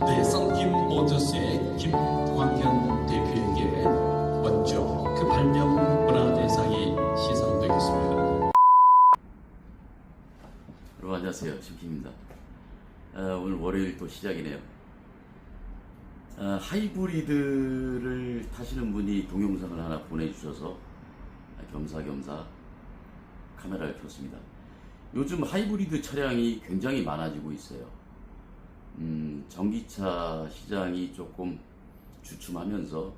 네, 썬킴 모터스의 김광현 대표에게 먼저 그 발명 문화대상이 시상되겠습니다. 여러분 안녕하세요, 심킴입니다. 오늘 월요일 또 시작이네요. 하이브리드를 타시는 분이 동영상을 하나 보내주셔서 겸사겸사 카메라를 켰습니다. 요즘 하이브리드 차량이 굉장히 많아지고 있어요. 전기차 시장이 조금 주춤하면서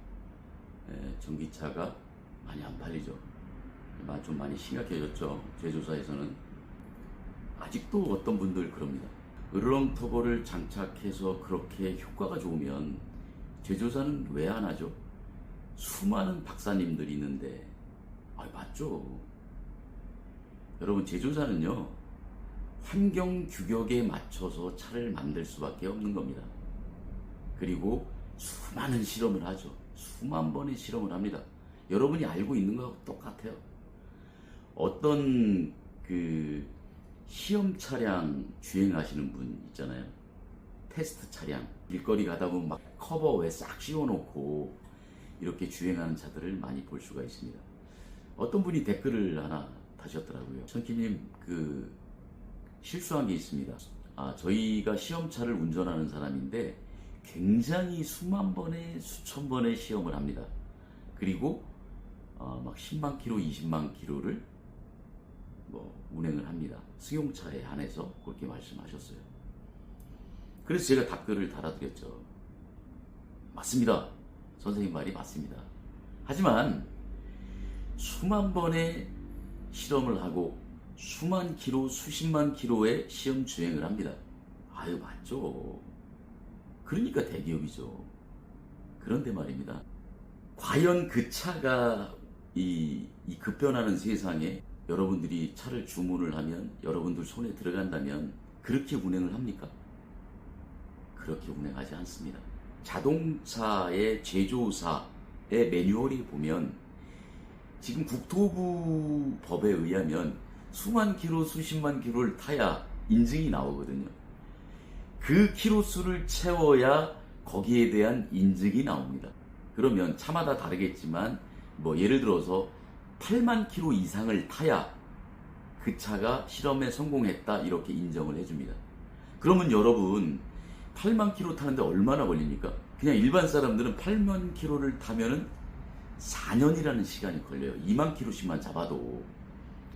전기차가 많이 안 팔리죠. 좀 많이 심각해졌죠. 제조사에서는. 아직도 어떤 분들 그럽니다. 으르렁터보를 장착해서 그렇게 효과가 좋으면 제조사는 왜 안 하죠? 수많은 박사님들이 있는데 맞죠. 여러분, 제조사는요 환경 규격에 맞춰서 차를 만들 수밖에 없는 겁니다. 그리고 수많은 실험을 하죠. 수만 번의 실험을 합니다. 여러분이 알고 있는 거하고 똑같아요. 어떤 시험 차량 주행하시는 분 있잖아요. 테스트 차량. 길거리 가다 보면 막 커버 왜 싹 씌워놓고 이렇게 주행하는 차들을 많이 볼 수가 있습니다. 어떤 분이 댓글을 하나 다셨더라고요. 천키님, 실수한 게 있습니다. 저희가 시험차를 운전하는 사람인데 굉장히 수만 번에 수천 번의 시험을 합니다. 그리고 막 10만 킬로, 20만 킬로를 운행을 합니다. 승용차에 한해서 그렇게 말씀하셨어요. 그래서 제가 답글을 달아드렸죠. 맞습니다. 선생님 말이 맞습니다. 하지만 수만 번의 실험을 하고 수만 킬로, 수십만 킬로의 시험 주행을 합니다. 맞죠. 그러니까 대기업이죠. 그런데 말입니다. 과연 그 차가 이 급변하는 세상에 여러분들이 차를 주문을 하면 여러분들 손에 들어간다면 그렇게 운행을 합니까? 그렇게 운행하지 않습니다. 자동차의 제조사의 매뉴얼에 보면 지금 국토부 법에 의하면 수만 킬로, 수십만 킬로를 타야 인증이 나오거든요. 그 킬로수를 채워야 거기에 대한 인증이 나옵니다. 그러면 차마다 다르겠지만 예를 들어서 8만 킬로 이상을 타야 그 차가 실험에 성공했다 이렇게 인정을 해줍니다. 그러면 여러분 8만 킬로 타는데 얼마나 걸립니까? 그냥 일반 사람들은 8만 킬로를 타면은 4년이라는 시간이 걸려요. 2만 킬로씩만 잡아도.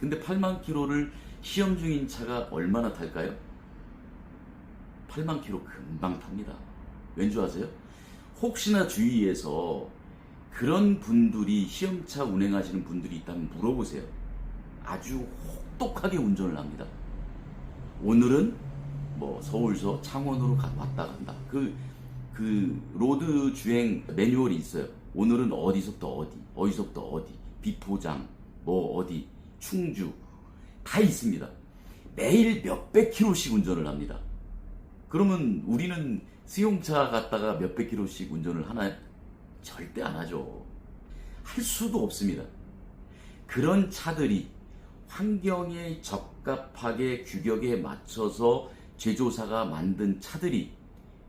근데 8만 킬로를 시험 중인 차가 얼마나 탈까요? 8만 킬로 금방 탑니다. 왠지 아세요? 혹시나 주위에서 그런 분들이 시험차 운행하시는 분들이 있다면 물어보세요. 아주 혹독하게 운전을 합니다. 오늘은 서울서 창원으로 왔다 간다. 그 로드 주행 매뉴얼이 있어요. 오늘은 어디서부터 어디, 어디서부터 어디, 비포장, 어디, 충주 다 있습니다. 매일 몇백 킬로씩 운전을 합니다. 그러면 우리는 승용차 갔다가 몇백 킬로씩 운전을 하나요? 절대 안 하죠. 할 수도 없습니다. 그런 차들이 환경에 적합하게 규격에 맞춰서 제조사가 만든 차들이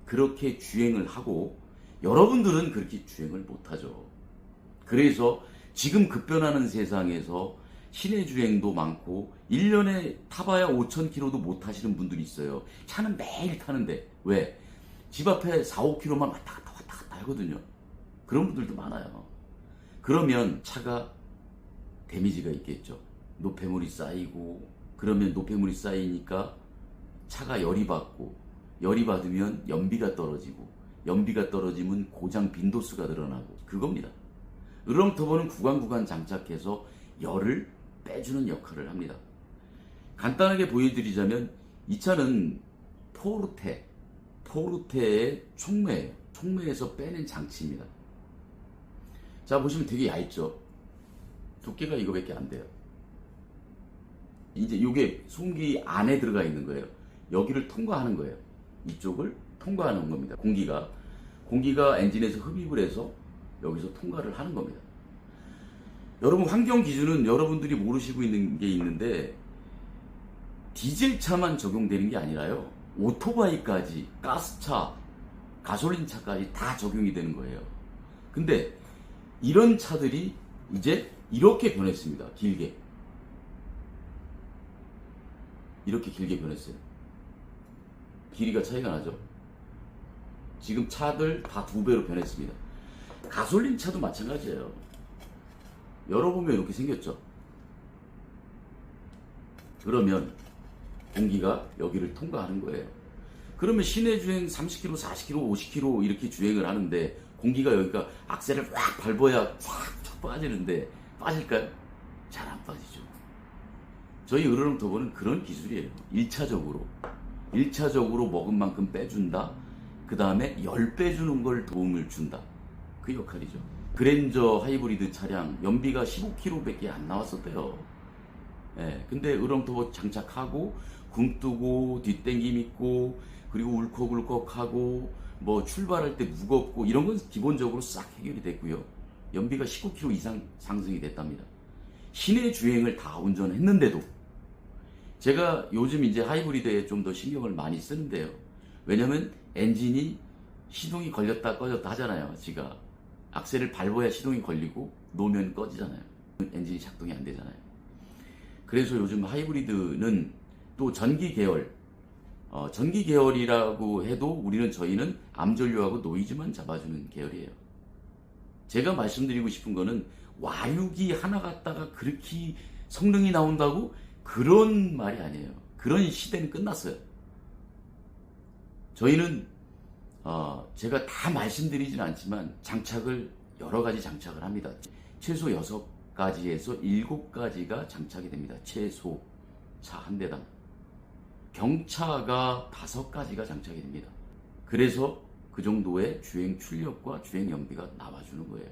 그렇게 주행을 하고 여러분들은 그렇게 주행을 못하죠. 그래서 지금 급변하는 세상에서 시내 주행도 많고 1년에 타봐야 5,000km도 못 타시는 분들이 있어요. 차는 매일 타는데 왜? 집 앞에 4, 5km만 왔다 갔다 하거든요. 그런 분들도 많아요. 그러면 차가 데미지가 있겠죠. 노폐물이 쌓이고, 그러면 노폐물이 쌓이니까 차가 열이 받고, 열이 받으면 연비가 떨어지고, 연비가 떨어지면 고장 빈도수가 늘어나고, 그겁니다. 으르렁터보는 구간 장착해서 열을 빼주는 역할을 합니다. 간단하게 보여드리자면 이 차는 포르테의 촉매예요. 촉매에서 빼낸 장치입니다. 자, 보시면 되게 얇죠. 두께가 이거밖에 안 돼요. 이제 이게 송기 안에 들어가 있는 거예요. 여기를 통과하는 거예요. 이쪽을 통과하는 겁니다. 공기가 엔진에서 흡입을 해서 여기서 통과를 하는 겁니다. 여러분, 환경 기준은 여러분들이 모르시고 있는 게 있는데 디젤차만 적용되는 게 아니라요. 오토바이까지, 가스차, 가솔린 차까지 다 적용이 되는 거예요. 근데 이런 차들이 이제 이렇게 변했습니다. 길게. 이렇게 길게 변했어요. 길이가 차이가 나죠. 지금 차들 다 2배로 변했습니다. 가솔린 차도 마찬가지예요. 열어보면 이렇게 생겼죠. 그러면 공기가 여기를 통과하는 거예요. 그러면 시내 주행 30km, 40km, 50km 이렇게 주행을 하는데 공기가 여기가 악셀을 꽉 밟아야 쫙 빠지는데 빠질까요? 잘 안 빠지죠. 저희 으르렁 터보는 그런 기술이에요. 1차적으로 먹은 만큼 빼준다. 그 다음에 10배 주는 걸 도움을 준다. 그 역할이죠. 그랜저 하이브리드 차량 연비가 15km밖에 안 나왔었대요. 예, 근데 으르렁터보 장착하고 굼 뜨고 뒷땡김 있고 그리고 울컥울컥하고 뭐 출발할 때 무겁고 이런 건 기본적으로 싹 해결이 됐고요. 연비가 19km 이상 상승이 됐답니다. 시내 주행을 다 운전했는데도 제가 요즘 이제 하이브리드에 좀 더 신경을 많이 쓰는데요. 왜냐면 엔진이 시동이 걸렸다 꺼졌다 하잖아요. 지가 악셀을 밟아야 시동이 걸리고 놓으면 꺼지잖아요. 엔진이 작동이 안 되잖아요. 그래서 요즘 하이브리드는 또 전기 계열이라고 해도 저희는 암전류하고 노이즈만 잡아주는 계열이에요. 제가 말씀드리고 싶은 거는 와류기 하나 갖다가 그렇게 성능이 나온다고 그런 말이 아니에요. 그런 시대는 끝났어요. 저희는 제가 다 말씀드리진 않지만 장착을 여러 가지 장착을 합니다. 최소 6가지에서 7가지가 장착이 됩니다. 최소 차 한 대당. 경차가 5가지가 장착이 됩니다. 그래서 그 정도의 주행 출력과 주행 연비가 나와주는 거예요.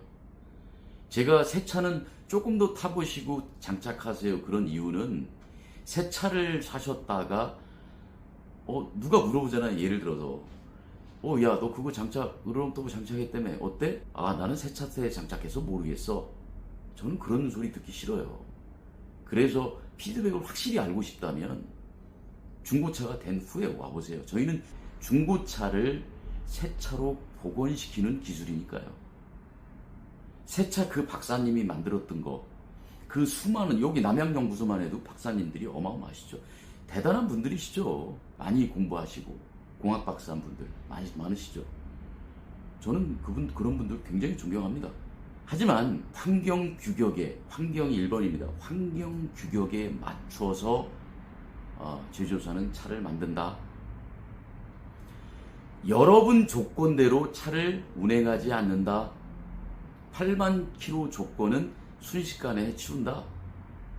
제가 새 차는 조금 더 타보시고 장착하세요. 그런 이유는 새 차를 사셨다가 누가 물어보잖아요. 예를 들어서 야, 너 그거 으르렁터보 장착했다며 어때? 아, 나는 새 차에 장착해서 모르겠어. 저는 그런 소리 듣기 싫어요. 그래서 피드백을 확실히 알고 싶다면 중고차가 된 후에 와보세요. 저희는 중고차를 새 차로 복원시키는 기술이니까요. 새 차 그 박사님이 만들었던 거, 그 수많은, 여기 남양연구소만 해도 박사님들이 어마어마하시죠. 대단한 분들이시죠. 많이 공부하시고 공학 박사한 분들 많으시죠. 저는 그런 분들 굉장히 존경합니다. 하지만 환경이 1번입니다. 환경 규격에 맞춰서 제조사는 차를 만든다. 여러분 조건대로 차를 운행하지 않는다. 8만 킬로 조건은 순식간에 해치운다.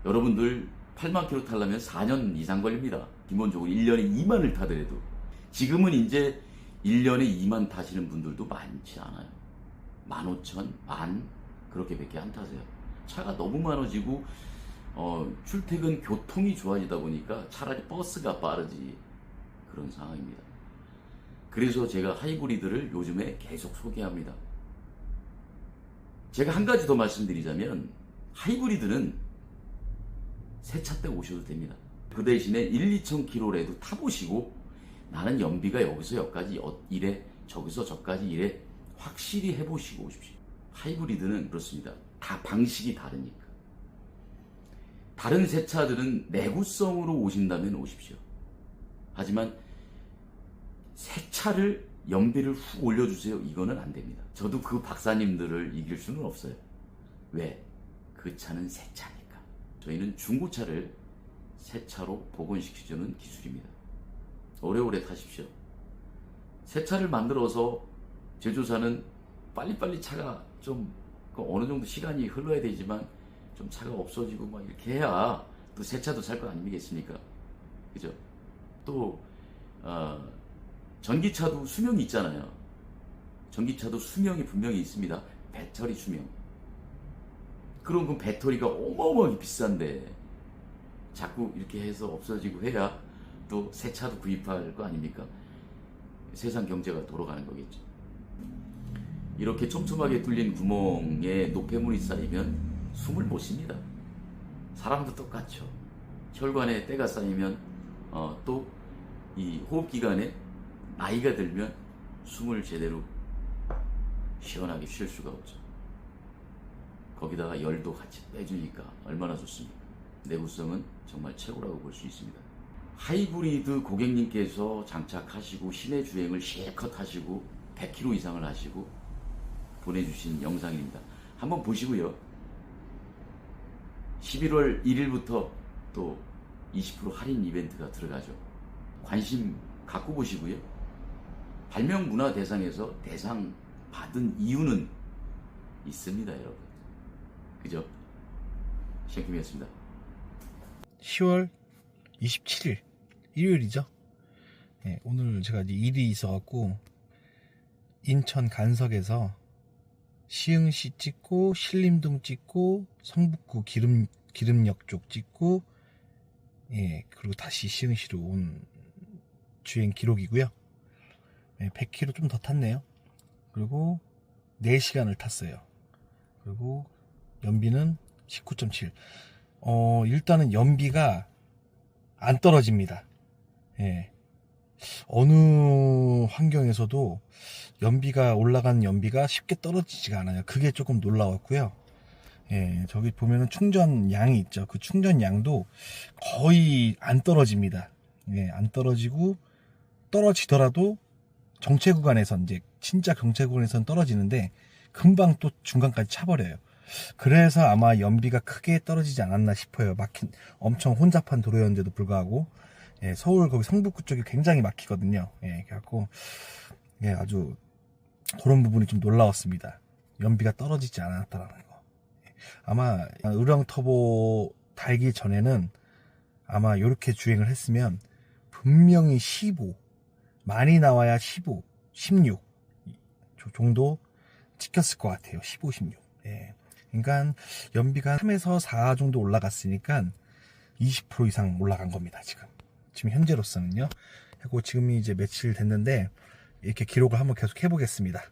여러분들 8만 킬로 타려면 4년 이상 걸립니다. 기본적으로 1년에 2만을 타더라도. 지금은 이제 1년에 2만 타시는 분들도 많지 않아요. 15,000, 10,000 그렇게밖에 안 타세요. 차가 너무 많아지고 출퇴근 교통이 좋아지다 보니까 차라리 버스가 빠르지 그런 상황입니다. 그래서 제가 하이브리드를 요즘에 계속 소개합니다. 제가 한 가지 더 말씀드리자면 하이브리드는 새 차 때 오셔도 됩니다. 그 대신에 1-2,000km라도 타보시고 나는 연비가 여기서 여기까지 이래, 저기서 저까지 이래 확실히 해보시고 오십시오. 하이브리드는 그렇습니다. 다 방식이 다르니까. 다른 새 차들은 내구성으로 오신다면 오십시오. 하지만 새 차를 연비를 훅 올려주세요. 이거는 안 됩니다. 저도 그 박사님들을 이길 수는 없어요. 왜? 그 차는 새 차니까. 저희는 중고차를 새 차로 복원시켜주는 기술입니다. 오래오래 타십시오. 새 차를 만들어서 제조사는 빨리빨리 차가 좀 어느 정도 시간이 흘러야 되지만 좀 차가 없어지고 막 이렇게 해야 또 새 차도 살 거 아니겠습니까? 그죠? 또 전기차도 수명이 있잖아요. 전기차도 수명이 분명히 있습니다. 배터리 수명. 그럼 그 배터리가 어마어마하게 비싼데 자꾸 이렇게 해서 없어지고 해야 또 새 차도 구입할 거 아닙니까? 세상 경제가 돌아가는 거겠죠. 이렇게 촘촘하게 뚫린 구멍에 노폐물이 쌓이면 숨을 못 쉽니다. 사람도 똑같죠. 혈관에 때가 쌓이면 또 이 호흡기관에 나이가 들면 숨을 제대로 시원하게 쉴 수가 없죠. 거기다가 열도 같이 빼주니까 얼마나 좋습니까? 내구성은 정말 최고라고 볼 수 있습니다. 하이브리드 고객님께서 장착하시고 시내 주행을 실컷 하시고 100km 이상을 하시고 보내주신 영상입니다. 한번 보시고요. 11월 1일부터 또 20% 할인 이벤트가 들어가죠. 관심 갖고 보시고요. 발명문화대상에서 대상 받은 이유는 있습니다, 여러분. 그죠? 시작팀이었습니다. 10월 27일 일요일이죠. 네, 오늘 제가 이제 일이 있어갖고 인천 간석에서 시흥시 찍고 신림동 찍고 성북구 기름역 쪽 찍고 그리고 다시 시흥시로 온 주행 기록이고요. 100km 좀 더 탔네요. 그리고 4시간을 탔어요. 그리고 연비는 19.7. 일단은 연비가 안 떨어집니다. 어느 환경에서도 올라간 연비가 쉽게 떨어지지가 않아요. 그게 조금 놀라웠고요. 저기 보면은 충전량이 있죠. 그 충전량도 거의 안 떨어집니다. 안 떨어지고, 떨어지더라도 정체 구간에서 이제 진짜 정체 구간에서는 떨어지는데 금방 또 중간까지 차버려요. 그래서 아마 연비가 크게 떨어지지 않았나 싶어요. 엄청 혼잡한 도로였는데도 불구하고 서울 거기 성북구 쪽이 굉장히 막히거든요. 그래갖고 아주 그런 부분이 좀 놀라웠습니다. 연비가 떨어지지 않았다라는 거. 아마 의령 터보 달기 전에는 아마 이렇게 주행을 했으면 분명히 15, 많이 나와야 15, 16 정도 찍혔을 것 같아요. 15, 16. 그러니까 연비가 3에서 4 정도 올라갔으니까 20% 이상 올라간 겁니다. 지금 현재로서는요. 그리고 지금이 이제 며칠 됐는데 이렇게 기록을 한번 계속 해보겠습니다.